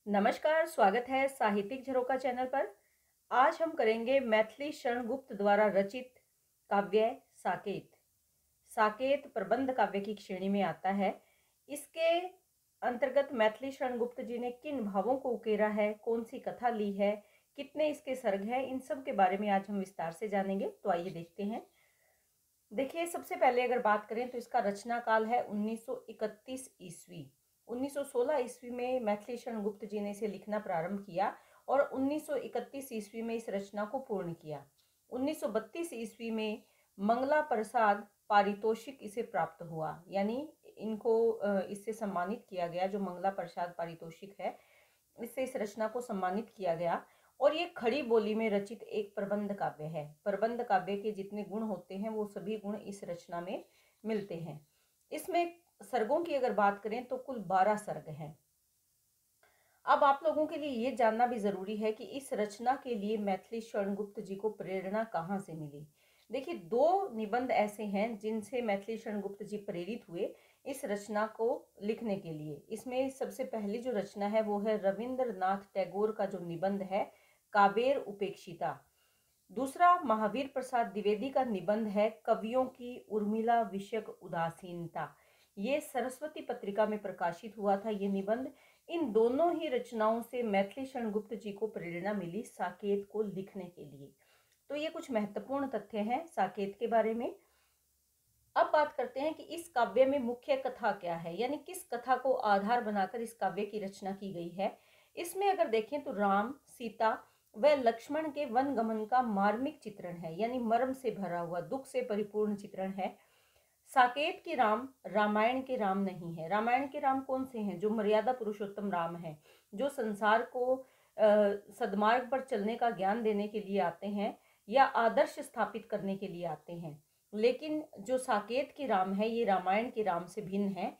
नमस्कार, स्वागत है साहित्यिक झरोखा चैनल पर। आज हम करेंगे मैथिली शरण गुप्त द्वारा रचित काव्य साकेत। साकेत प्रबंध काव्य की श्रेणी में आता है। इसके अंतर्गत मैथिली शरण गुप्त जी ने किन भावों को उकेरा है, कौन सी कथा ली है, कितने इसके सर्ग हैं, इन सब के बारे में आज हम विस्तार से जानेंगे। तो आइए देखते हैं। देखिए, सबसे पहले अगर बात करें तो इसका रचना काल है 1931 ईस्वी। 1916 ईस्वी में मैथिली शरण गुप्त जी ने इसे लिखना प्रारंभ किया और 1931 ईस्वी में इस रचना को पूर्ण किया। 1932 ईस्वी में मंगला प्रसाद पारितोषिक इसे प्राप्त हुआ, यानी इनको इससे सम्मानित किया गया। जो मंगला प्रसाद पारितोषिक है, इससे इस रचना को सम्मानित किया गया। और ये खड़ी बोली में रचित एक प्रबंध काव्य है। प्रबंध काव्य के जितने गुण होते हैं वो सभी गुण इस रचना में मिलते हैं। इसमें सर्गों की अगर बात करें तो कुल 12 सर्ग हैं। अब आप लोगों के लिए ये जानना भी जरूरी है कि इस रचना के लिए मैथिली शरण गुप्त जी को प्रेरणा कहाँ से मिली। देखिए, दो निबंध ऐसे हैं जिनसे मैथिली शरण गुप्त जी प्रेरित हुए इस रचना को लिखने के लिए। इसमें सबसे पहली जो रचना है वो है रविंद्रनाथ टैगोर का जो निबंध है कावेर उपेक्षिता। दूसरा महावीर प्रसाद द्विवेदी का निबंध है कवियों की उर्मिला विषयक उदासीनता। ये सरस्वती पत्रिका में प्रकाशित हुआ था ये निबंध। इन दोनों ही रचनाओं से मैथिली शरण गुप्त जी को प्रेरणा मिली साकेत को लिखने के लिए। तो ये कुछ महत्वपूर्ण तथ्य हैं साकेत के बारे में। अब बात करते हैं कि इस काव्य में मुख्य कथा क्या है, यानी किस कथा को आधार बनाकर इस काव्य की रचना की गई है। इसमें अगर देखें तो राम, सीता व लक्ष्मण के वन गमन का मार्मिक चित्रण है, यानी मर्म से भरा हुआ, दुख से परिपूर्ण चित्रण है। साकेत के राम रामायण के राम नहीं है। रामायण के राम कौन से हैं? जो मर्यादा पुरुषोत्तम राम है, जो संसार को सद्मार्ग पर चलने का ज्ञान देने के लिए आते हैं या आदर्श स्थापित करने के लिए आते हैं। लेकिन जो साकेत के राम है, ये रामायण के राम से भिन्न है।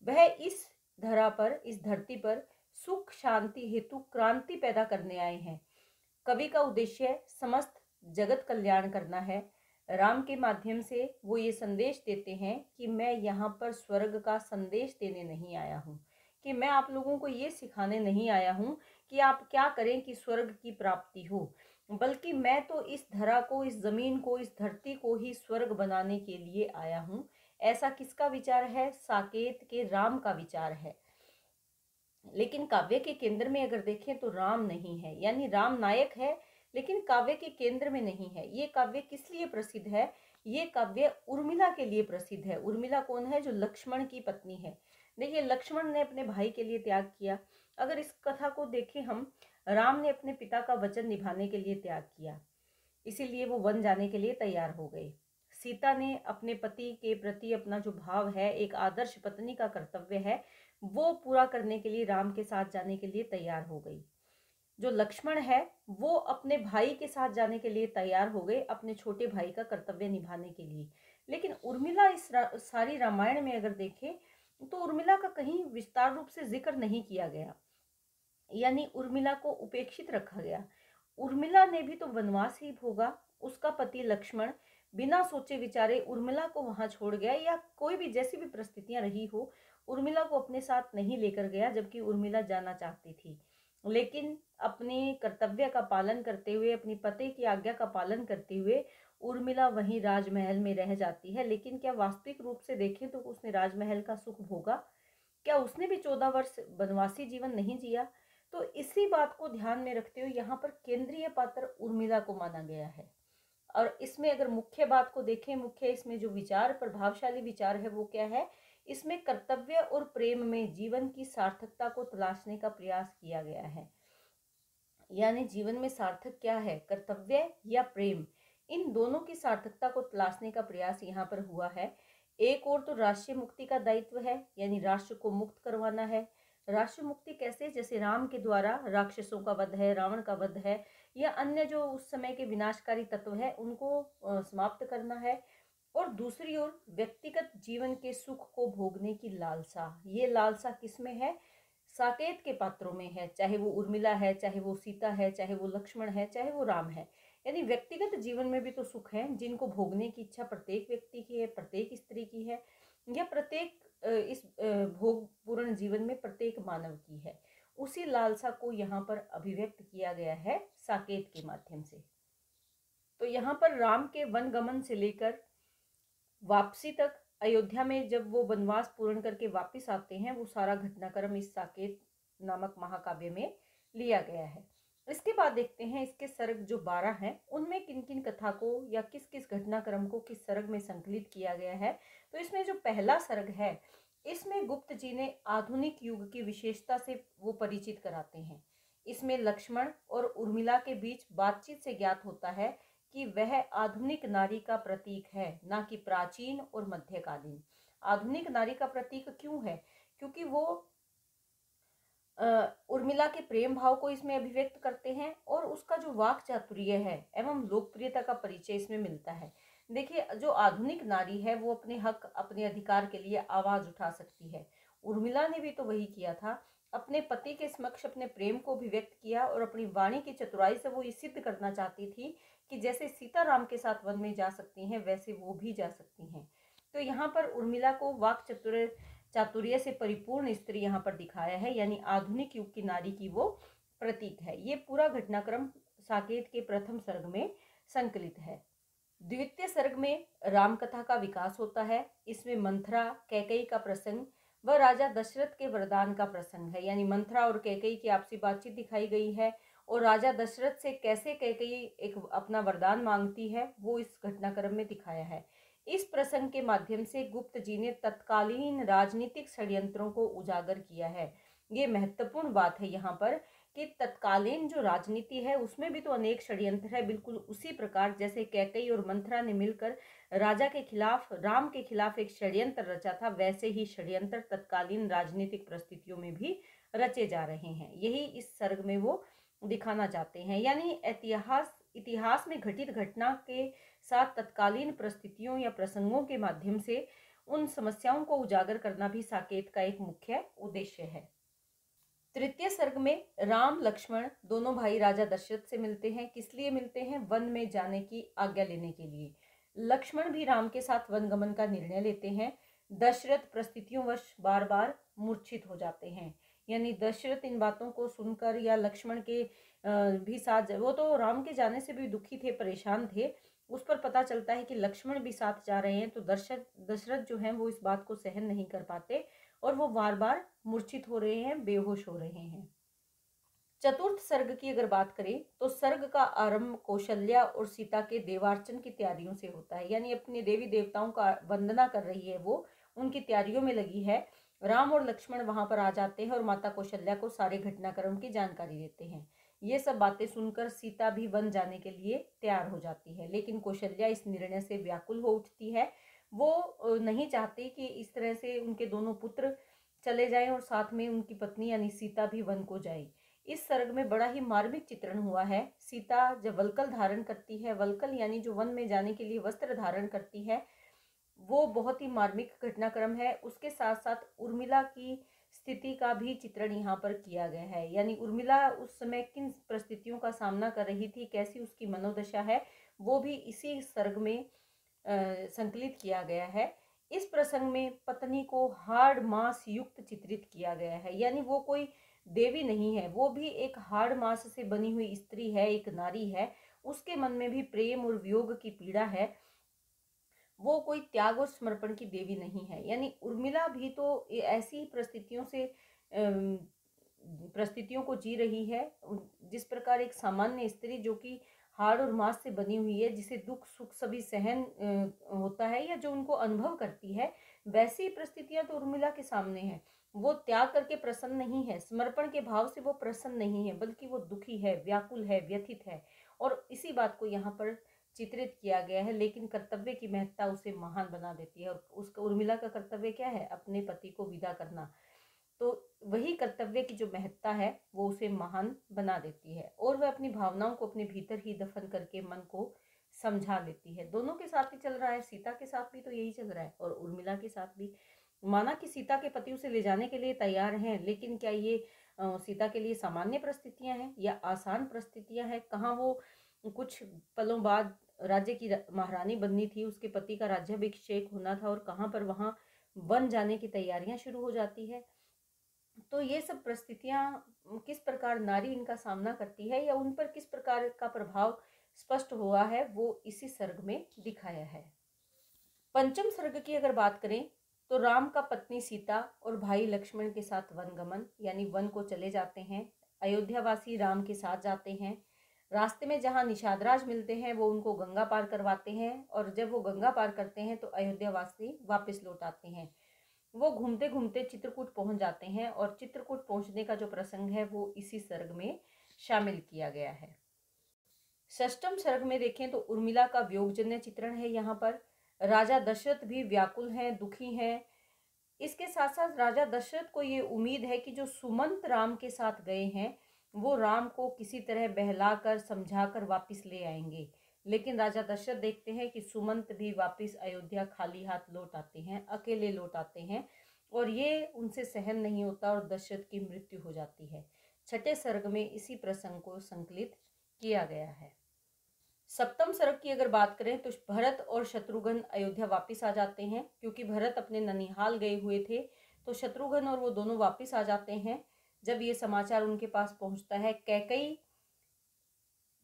वह इस धरा पर, इस धरती पर सुख शांति हेतु क्रांति पैदा करने आए हैं। कवि का उद्देश्य समस्त जगत कल्याण करना है। राम के माध्यम से वो ये संदेश देते हैं कि मैं यहाँ पर स्वर्ग का संदेश देने नहीं आया हूँ, कि मैं आप लोगों को ये सिखाने नहीं आया हूँ कि आप क्या करें कि स्वर्ग की प्राप्ति हो, बल्कि मैं तो इस धरा को, इस जमीन को, इस धरती को ही स्वर्ग बनाने के लिए आया हूँ। ऐसा किसका विचार है? साकेत के राम का विचार है। लेकिन काव्य के केंद्र में अगर देखें तो राम नहीं है, यानी राम नायक है लेकिन काव्य के केंद्र में नहीं है। ये काव्य किस लिए प्रसिद्ध है? ये काव्य उर्मिला के लिए प्रसिद्ध है। उर्मिला कौन है? जो लक्ष्मण की पत्नी है। देखिए, लक्ष्मण ने अपने भाई के लिए त्याग किया। अगर इस कथा को देखें हम, राम ने अपने पिता का वचन निभाने के लिए त्याग किया, इसीलिए वो वन जाने के लिए तैयार हो गए। सीता ने अपने पति के प्रति अपना जो भाव है, एक आदर्श पत्नी का कर्तव्य है, वो पूरा करने के लिए राम के साथ जाने के लिए तैयार हो गई। जो लक्ष्मण है वो अपने भाई के साथ जाने के लिए तैयार हो गए, अपने छोटे भाई का कर्तव्य निभाने के लिए। लेकिन उर्मिला इस सारी रामायण में अगर देखें तो उर्मिला का कहीं विस्तार रूप से जिक्र नहीं किया गया, यानी उर्मिला को उपेक्षित रखा गया। उर्मिला ने भी तो वनवास ही भोगा। उसका पति लक्ष्मण बिना सोचे विचारे उर्मिला को वहां छोड़ गया, या कोई भी जैसी भी परिस्थितियां रही हो, उर्मिला को अपने साथ नहीं लेकर गया, जबकि उर्मिला जाना चाहती थी। लेकिन अपने कर्तव्य का पालन करते हुए, अपनी पति की आज्ञा का पालन करते हुए उर्मिला वहीं राजमहल में रह जाती है। लेकिन क्या वास्तविक रूप से देखें तो उसने राजमहल का सुख भोगा? क्या उसने भी 14 वर्ष वनवासी जीवन नहीं जिया? तो इसी बात को ध्यान में रखते हुए यहाँ पर केंद्रीय पात्र उर्मिला को माना गया है। और इसमें अगर मुख्य बात को देखें, मुख्य इसमें जो विचार, प्रभावशाली विचार है वो क्या है? इसमें कर्तव्य और प्रेम में जीवन की सार्थकता को तलाशने का प्रयास किया गया है। यानी जीवन में सार्थक क्या है, कर्तव्य या प्रेम? इन दोनों की सार्थकता को तलाशने का प्रयास यहाँ पर हुआ है। एक और तो राष्ट्रीय मुक्ति का दायित्व है, यानी राष्ट्र को मुक्त करवाना है। राष्ट्र मुक्ति कैसे? जैसे राम के द्वारा राक्षसों का वध है, रावण का वध है, या अन्य जो उस समय के विनाशकारी तत्व है उनको समाप्त करना है। और दूसरी ओर व्यक्तिगत जीवन के सुख को भोगने की लालसा। ये लालसा किसमें है? साकेत के पात्रों में है। चाहे वो उर्मिला है, चाहे वो सीता है, चाहे वो लक्ष्मण है, चाहे वो राम है। यानी व्यक्तिगत जीवन में भी तो सुख है जिनको भोगने की इच्छा प्रत्येक व्यक्ति की है, प्रत्येक स्त्री की है, या प्रत्येक इस भोग पूर्ण जीवन में प्रत्येक मानव की है। उसी लालसा को यहाँ पर अभिव्यक्त किया गया है साकेत के माध्यम से। तो यहाँ पर राम के वन गमन से लेकर वापसी तक, अयोध्या में जब वो वनवास पूर्ण करके वापस आते हैं, वो सारा घटनाक्रम इस साकेत नामक महाकाव्य में लिया गया है। इसके बाद देखते हैं इसके सर्ग जो 12 हैं उनमें किन किन कथा को या किस किस घटनाक्रम को किस सर्ग में संकलित किया गया है। तो इसमें जो पहला सर्ग है, इसमें गुप्त जी ने आधुनिक युग की विशेषता से वो परिचित कराते हैं। इसमें लक्ष्मण और उर्मिला के बीच बातचीत से ज्ञात होता है कि वह आधुनिक नारी का प्रतीक है, ना कि प्राचीन और मध्यकालीन। आधुनिक नारी का प्रतीक क्यों है? क्योंकि वो उर्मिला के प्रेम भाव को इसमें अभिव्यक्त करते हैं और उसका जो वाक चातुर्य है एवं लोकप्रियता का परिचय इसमें मिलता है। देखिए, जो आधुनिक नारी है वो अपने हक, अपने अधिकार के लिए आवाज उठा सकती है। उर्मिला ने भी तो वही किया था, अपने पति के समक्ष अपने प्रेम को अभिव्यक्त किया और अपनी वाणी की चतुराई से वो ये सिद्ध करना चाहती थी कि जैसे सीता राम के साथ वन में जा सकती हैं वैसे वो भी जा सकती हैं। तो यहाँ पर उर्मिला को वाक चातुर्य से परिपूर्ण स्त्री यहाँ पर दिखाया है, यानी आधुनिक युग की नारी की वो प्रतीक है। ये पूरा घटनाक्रम साकेत के प्रथम सर्ग में संकलित है। द्वितीय सर्ग में राम कथा का विकास होता है। इसमें मंथरा, कैकेयी का प्रसंग व राजा दशरथ के वरदान का प्रसंग है, यानी मंथरा और कैकेयी की आपसी बातचीत दिखाई गई है और राजा दशरथ से कैसे कैकेयी एक अपना वरदान मांगती है वो इस घटनाक्रम में दिखाया है। इस प्रसंग के माध्यम से गुप्त जी ने तत्कालीन राजनीतिक षड्यंत्रों को उजागर किया है। ये महत्वपूर्ण बात है यहाँ पर कि तत्कालीन जो राजनीति है उसमें भी तो अनेक षड्यंत्र है, बिल्कुल उसी प्रकार जैसे कैकेयी और मंथरा ने मिलकर राजा के खिलाफ, राम के खिलाफ एक षड्यंत्र रचा था, वैसे ही षड्यंत्र तत्कालीन राजनीतिक परिस्थितियों में भी रचे जा रहे हैं। यही इस सर्ग में वो दिखाना चाहते हैं, यानी इतिहास में घटित घटना के साथ तत्कालीन परिस्थितियों या प्रसंगों के माध्यम से उन समस्याओं को उजागर करना भी साकेत का एक मुख्य उद्देश्य है। तृतीय सर्ग में राम लक्ष्मण दोनों भाई राजा दशरथ से मिलते हैं। किस लिए मिलते हैं? वन में जाने की आज्ञा लेने के लिए। लक्ष्मण भी राम के साथ वन गमन का निर्णय लेते हैं। दशरथ परिस्थितियों वश बार बार मूर्छित हो जाते हैं, यानी दशरथ इन बातों को सुनकर या लक्ष्मण के भी साथ, वो तो राम के जाने से भी दुखी थे, परेशान थे, उस पर पता चलता है कि लक्ष्मण भी साथ जा रहे हैं, तो दशरथ जो है वो इस बात को सहन नहीं कर पाते और वो बार बार मूर्छित हो रहे हैं, बेहोश हो रहे हैं। चतुर्थ सर्ग की अगर बात करें तो सर्ग का आरंभ कौशल्या और सीता के देवार्चन की तैयारियों से होता है, यानी अपने देवी देवताओं का वंदना कर रही है, वो उनकी तैयारियों में लगी है। राम और लक्ष्मण वहां पर आ जाते हैं और माता कौशल्या को सारे घटनाक्रम की जानकारी देते हैं। ये सब बातें सुनकर सीता भी वन जाने के लिए तैयार हो जाती है, लेकिन कौशल्या इस निर्णय से व्याकुल हो उठती है। वो नहीं चाहती कि इस तरह से उनके दोनों पुत्र चले जाएं और साथ में उनकी पत्नी यानी सीता भी वन को जाए। इस सर्ग में बड़ा ही मार्मिक चित्रण हुआ है। सीता जब वल्कल धारण करती है, वल्कल यानी जो वन में जाने के लिए वस्त्र धारण करती है, वो बहुत ही मार्मिक घटनाक्रम है। उसके साथ साथ उर्मिला की स्थिति का भी चित्रण यहाँ पर किया गया है, यानी उर्मिला उस समय किन परिस्थितियों का सामना कर रही थी, कैसी उसकी मनोदशा है, वो भी इसी सर्ग में संकलित किया गया है। इस प्रसंग में पत्नी को हाड़ मांस युक्त चित्रित किया गया है, यानी वो कोई देवी नहीं है, वो भी एक हाड़ मांस से बनी हुई स्त्री है, एक नारी है। उसके मन में भी प्रेम और वियोग की पीड़ा है, वो कोई त्याग और समर्पण की देवी नहीं है। यानी उर्मिला भी तो ऐसी परिस्थितियों से परिस्थितियों को जी रही है, जिस प्रकार एक सामान्य स्त्री जो कि हाड़ और मांस से बनी हुई है, जिसे दुख सुख सभी सहन होता है या जो उनको अनुभव करती है, वैसी परिस्थितियां तो उर्मिला के सामने है। वो त्याग करके प्रसन्न नहीं है, समर्पण के भाव से वो प्रसन्न नहीं है, बल्कि वो दुखी है, व्याकुल है, व्यथित है। और इसी बात को यहाँ पर चित्रित किया गया है, लेकिन कर्तव्य की महत्ता उसे महान बना देती है। और उसका, उर्मिला का कर्तव्य क्या है? अपने पति को विदा करना। तो वही कर्तव्य की जो महत्ता है वो उसे महान बना देती है और वह अपनी भावनाओं को अपने भीतर ही दफन करके मन को समझा लेती है। दोनों के साथ ही चल रहा है, सीता के साथ भी तो यही चल रहा है और उर्मिला के साथ भी। माना कि सीता के पति उसे ले जाने के लिए तैयार हैं, लेकिन क्या ये सीता के लिए सामान्य परिस्थितियां हैं या आसान परिस्थितियां हैं? कहाँ वो कुछ पलों बाद राज्य की महारानी बननी थी, उसके पति का राज्याभिषेक होना था, और कहाँ पर वहां वन जाने की तैयारियां शुरू हो जाती है। तो ये सब परिस्थितियां किस प्रकार नारी इनका सामना करती है या उन पर किस प्रकार का प्रभाव स्पष्ट हुआ है, वो इसी सर्ग में दिखाया है। पंचम सर्ग की अगर बात करें तो राम का पत्नी सीता और भाई लक्ष्मण के साथ वनगमन यानी वन को चले जाते हैं। अयोध्यावासी राम के साथ जाते हैं। रास्ते में जहाँ निषादराज मिलते हैं वो उनको गंगा पार करवाते हैं, और जब वो गंगा पार करते हैं तो अयोध्यावासी वापस लौट आते हैं। वो घूमते घूमते चित्रकूट पहुंच जाते हैं, और चित्रकूट पहुंचने का जो प्रसंग है वो इसी सर्ग में शामिल किया गया है। षष्टम सर्ग में देखें तो उर्मिला का वियोगजन्य चित्रण है। यहाँ पर राजा दशरथ भी व्याकुल हैं, दुखी हैं। इसके साथ साथ राजा दशरथ को ये उम्मीद है कि जो सुमंत राम के साथ गए हैं वो राम को किसी तरह बहलाकर समझाकर वापस ले आएंगे। लेकिन राजा दशरथ देखते हैं कि सुमंत भी वापस अयोध्या खाली हाथ लौट आते हैं, अकेले लौट आते हैं, और ये उनसे सहन नहीं होता और दशरथ की मृत्यु हो जाती है। छठे सर्ग में इसी प्रसंग को संकलित किया गया है। सप्तम सर्ग की अगर बात करें तो भरत और शत्रुघ्न अयोध्या वापस आ जाते हैं, क्योंकि भरत अपने ननिहाल गए हुए थे, तो शत्रुघ्न और वो दोनों वापस आ जाते हैं। जब ये समाचार उनके पास पहुंचता है, कैकई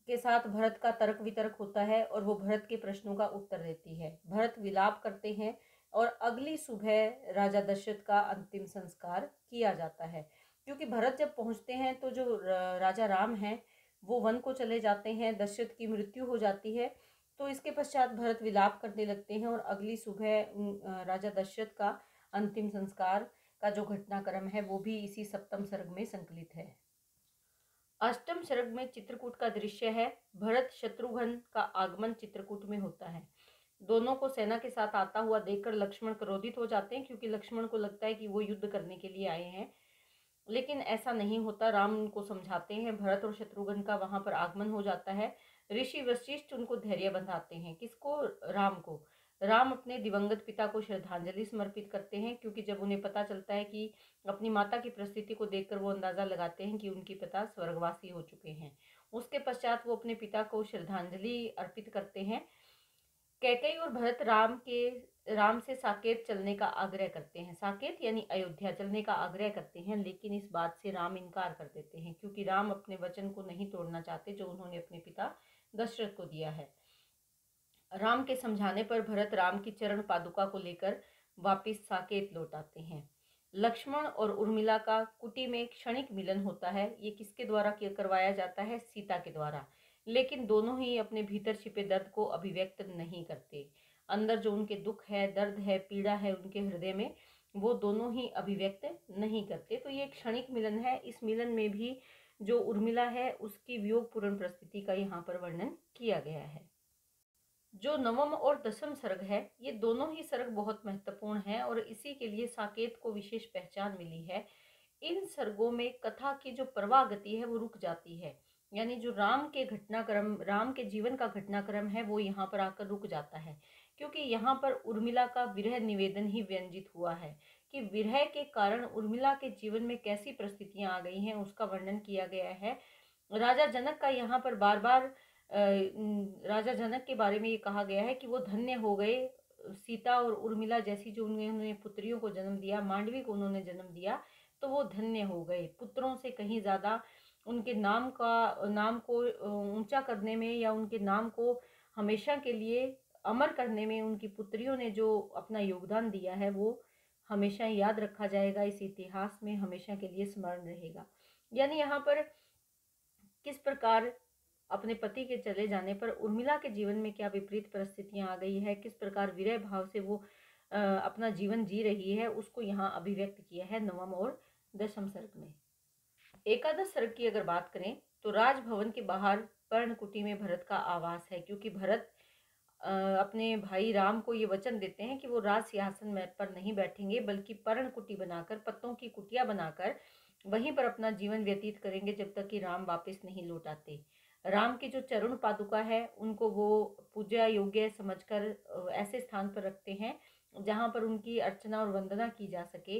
के साथ भरत का तर्क वितर्क होता है और वो भरत के प्रश्नों का उत्तर देती है। भरत विलाप करते हैं और अगली सुबह राजा दशरथ का अंतिम संस्कार किया जाता है। क्योंकि भरत जब पहुंचते हैं तो जो राजा राम हैं वो वन को चले जाते हैं, दशरथ की मृत्यु हो जाती है। तो इसके पश्चात भरत विलाप करने लगते हैं और अगली सुबह राजा दशरथ का अंतिम संस्कार का जो घटनाक्रम है वो भी इसी सप्तम सर्ग में संकलित है। अष्टम सर्ग में चित्रकूट का दृश्य है। भरत शत्रुघ्न का आगमन चित्रकूट में होता है। दोनों को सेना के साथ आता हुआ देखकर लक्ष्मण क्रोधित हो जाते हैं, क्योंकि लक्ष्मण को लगता है कि वो युद्ध करने के लिए आए हैं, लेकिन ऐसा नहीं होता। राम उनको समझाते हैं। भरत और शत्रुघ्न का वहां पर आगमन हो जाता है। ऋषि वशिष्ठ उनको धैर्य बंधाते हैं। किसको? राम को। राम अपने दिवंगत पिता को श्रद्धांजलि समर्पित करते हैं, क्योंकि जब उन्हें पता चलता है कि अपनी माता की परिस्थिति को देखकर वो अंदाजा लगाते हैं कि उनके पिता स्वर्गवासी हो चुके हैं। उसके पश्चात वो अपने पिता को श्रद्धांजलि अर्पित करते हैं। कैकेयी और भरत राम से साकेत चलने का आग्रह करते हैं। साकेत यानी अयोध्या चलने का आग्रह करते हैं, लेकिन इस बात से राम इनकार कर देते हैं, क्योंकि राम अपने वचन को नहीं तोड़ना चाहते जो उन्होंने अपने पिता दशरथ को दिया है। राम के समझाने पर भरत राम की चरण पादुका को लेकर वापिस साकेत लौट आते हैं। लक्ष्मण और उर्मिला का कुटी में क्षणिक मिलन होता है। ये किसके द्वारा करवाया जाता है? सीता के द्वारा। लेकिन दोनों ही अपने भीतर छिपे दर्द को अभिव्यक्त नहीं करते। अंदर जो उनके दुख है, दर्द है, पीड़ा है उनके हृदय में, वो दोनों ही अभिव्यक्त नहीं करते। तो ये क्षणिक मिलन है। इस मिलन में भी जो उर्मिला है उसकी वियोगपूर्ण परिस्थिति का यहाँ पर वर्णन किया गया है। जो नवम और दसम सर्ग है, ये दोनों ही सर्ग बहुत महत्वपूर्ण हैं और इसी के लिए साकेत को विशेष पहचान मिली है। इन सर्गों में कथा की जो प्रवाह गति है वो रुक जाती है, यानी जो राम के जीवन का घटनाक्रम है वो यहाँ पर आकर रुक जाता है, क्योंकि यहाँ पर उर्मिला का विरह निवेदन ही व्यंजित हुआ है कि विरह के कारण उर्मिला के जीवन में कैसी परिस्थितियां आ गई हैं उसका वर्णन किया गया है। राजा जनक का यहाँ पर बार बार राजा जनक के बारे में ये कहा गया है कि वो धन्य हो गए। सीता और उर्मिला जैसी जो उन्होंने पुत्रियों को जन्म दिया, मांडवी को उन्होंने जन्म दिया, तो वो धन्य हो गए। पुत्रों से कहीं ज़्यादा उनके नाम को ऊंचा करने में या उनके नाम को हमेशा के लिए अमर करने में उनकी पुत्रियों ने जो अपना योगदान दिया है वो हमेशा याद रखा जाएगा। इस इतिहास में हमेशा के लिए स्मरण रहेगा। यानी यहाँ पर किस प्रकार अपने पति के चले जाने पर उर्मिला के जीवन में क्या विपरीत परिस्थितियां आ गई है, किस प्रकार विरह भाव से वो अपना जीवन जी रही है, उसको यहाँ अभिव्यक्त किया है नवम और दशम सर्ग में। एकादश सर्ग की अगर बात करें तो राजभवन के बाहर पर्णकुटी में भरत का आवास है, क्योंकि भरत अपने भाई राम को ये वचन देते हैं कि वो राज सिंहासन में पर नहीं बैठेंगे, बल्कि पर्णकुटी बनाकर, पत्तों की कुटिया बनाकर वहीं पर अपना जीवन व्यतीत करेंगे जब तक कि राम वापस नहीं लौट आते। राम की जो चरण पादुका है उनको वो पूजा योग्य समझकर ऐसे स्थान पर रखते हैं जहां पर उनकी अर्चना और वंदना की जा सके।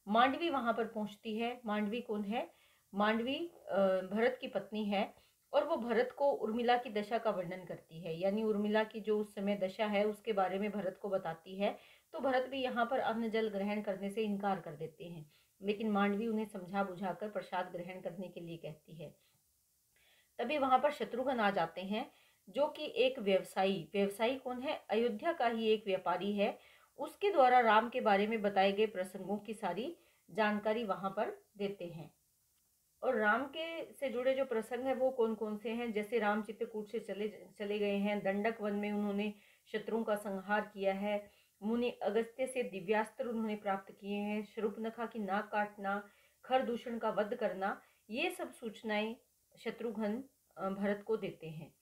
मांडवी वहां पर पहुंचती है। मांडवी कौन है? मांडवी भरत की पत्नी है और वो भरत को उर्मिला की दशा का वर्णन करती है, यानी उर्मिला की जो उस समय दशा है उसके बारे में भरत को बताती है। तो भरत भी यहाँ पर अन्न जल ग्रहण करने से इनकार कर देते हैं। लेकिन मांडवी उन्हें समझा बुझाकर प्रसाद ग्रहण करने के लिए कहती है। तभी वहां पर शत्रुघ्न आ जाते हैं, जो कि एक व्यवसायी कौन है? अयोध्या का ही एक व्यापारी है। उसके द्वारा राम के बारे में बताए गए प्रसंगों की सारी जानकारी वहां पर देते हैं। और राम के से जुड़े जो प्रसंग है वो कौन कौन से हैं? जैसे राम चित्रकूट से चले चले गए हैं, दंडक वन में उन्होंने शत्रुओं का संहार किया है, मुनि अगस्त्य से दिव्यास्त्र उन्होंने प्राप्त किए हैं, शूर्पणखा की नाक काटना, खरदूषण का वध करना, ये सब सूचनाएं शत्रुघ्न भरत को देते हैं।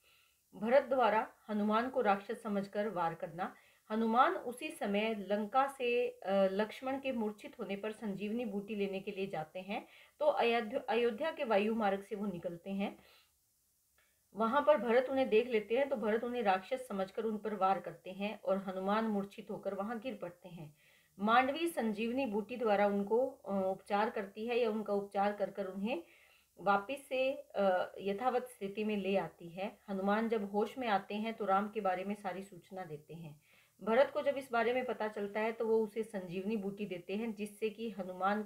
भरत द्वारा हनुमान को राक्षस समझकर वार करना। हनुमान उसी समय लंका से लक्ष्मण के मूर्छित होने पर संजीवनी बूटी लेने के लिए जाते हैं। तो अयोध्या के वायु मार्ग से वो निकलते हैं। वहां पर भरत उन्हें देख लेते हैं, तो भरत उन्हें राक्षस समझकर उन पर वार करते हैं और हनुमान मूर्छित होकर वहां गिर पड़ते हैं। मांडवी संजीवनी बूटी द्वारा उनको उपचार करती है या उनका उपचार कर कर उन्हें वापिस से यथावत स्थिति में ले आती है। हनुमान जब होश में आते हैं तो राम के बारे में सारी सूचना देते हैं। भरत को जब इस बारे में पता चलता है तो वो उसे संजीवनी बूटी देते हैं, जिससे कि हनुमान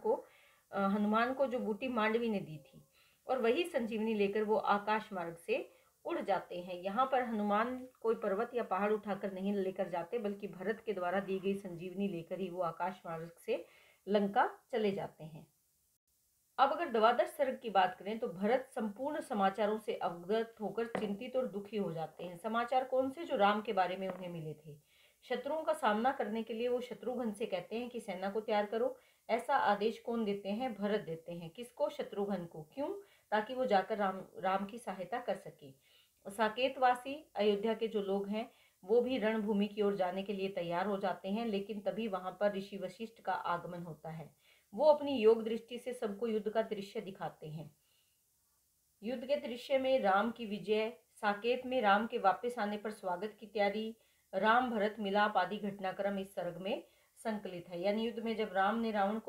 को जो बूटी मांडवी ने दी थी, और वही संजीवनी लेकर वो आकाश मार्ग से उड़ जाते हैं। यहाँ पर हनुमान कोई पर्वत या पहाड़ उठाकर नहीं लेकर जाते, बल्कि भरत के द्वारा दी गई संजीवनी लेकर ही वो आकाश मार्ग से लंका चले जाते हैं। अब अगर द्वादश सर्ग की बात करें तो भरत संपूर्ण समाचारों से अवगत होकर चिंतित और दुखी हो जाते हैं। समाचार कौन से? जो राम के बारे में उन्हें मिले थे। शत्रुओं का सामना करने के लिए वो शत्रुघ्न से कहते हैं कि सेना को तैयार करो। ऐसा आदेश कौन देते हैं? भरत देते हैं। किसको? शत्रुघ्न को। क्यों? ताकि वो जाकर राम की सहायता कर सके। साकेतवासी अयोध्या के जो लोग हैं वो भी रणभूमि की ओर जाने के लिए तैयार हो जाते हैं, लेकिन तभी वहां पर ऋषि वशिष्ठ का आगमन होता है। वो अपनी योग दृष्टि से सबको युद्ध का दृश्य दिखाते हैं। युद्ध के दृश्य में राम की विजय, साकेत में राम के वापस आने पर स्वागत की तैयारी, राम भरत मिलाप आदि घटनाक्रम इस सर्ग में संकलित है। यानी युद्ध में जब राम ने रावण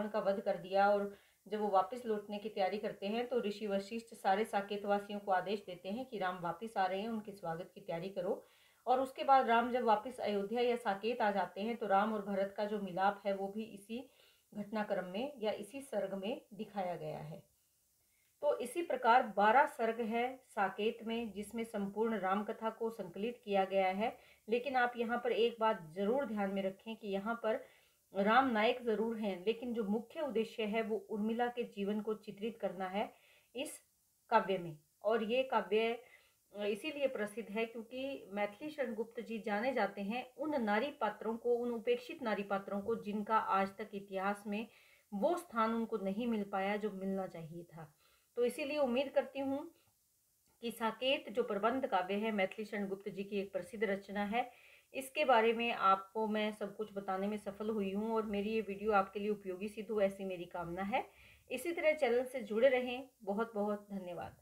का वध कर दिया और जब वो वापस लौटने की तैयारी करते हैं तो ऋषि वशिष्ठ सारे साकेत वासियों को आदेश देते हैं कि राम वापस आ रहे हैं, उनके स्वागत की तैयारी करो। और उसके बाद राम जब वापस अयोध्या या साकेत आ जाते हैं तो राम और भरत का जो मिलाप है वो भी इसी घटनाक्रम में या इसी सर्ग में दिखाया गया है। तो इसी प्रकार 12 सर्ग है साकेत में, जिसमें संपूर्ण राम कथा को संकलित किया गया है। लेकिन आप यहाँ पर एक बात जरूर ध्यान में रखें कि यहाँ पर राम नायक जरूर हैं, लेकिन जो मुख्य उद्देश्य है वो उर्मिला के जीवन को चित्रित करना है इस काव्य में। और ये काव्य इसीलिए प्रसिद्ध है क्योंकि मैथिली शरण गुप्त जी जाने जाते हैं उन नारी पात्रों को, उन उपेक्षित नारी पात्रों को जिनका आज तक इतिहास में वो स्थान उनको नहीं मिल पाया जो मिलना चाहिए था। तो इसीलिए उम्मीद करती हूँ कि साकेत जो प्रबंध काव्य है मैथिली शरण गुप्त जी की एक प्रसिद्ध रचना है, इसके बारे में आपको मैं सब कुछ बताने में सफल हुई हूँ और मेरी ये वीडियो आपके लिए उपयोगी सिद्ध हो, ऐसी मेरी कामना है। इसी तरह चैनल से जुड़े रहें। बहुत बहुत धन्यवाद।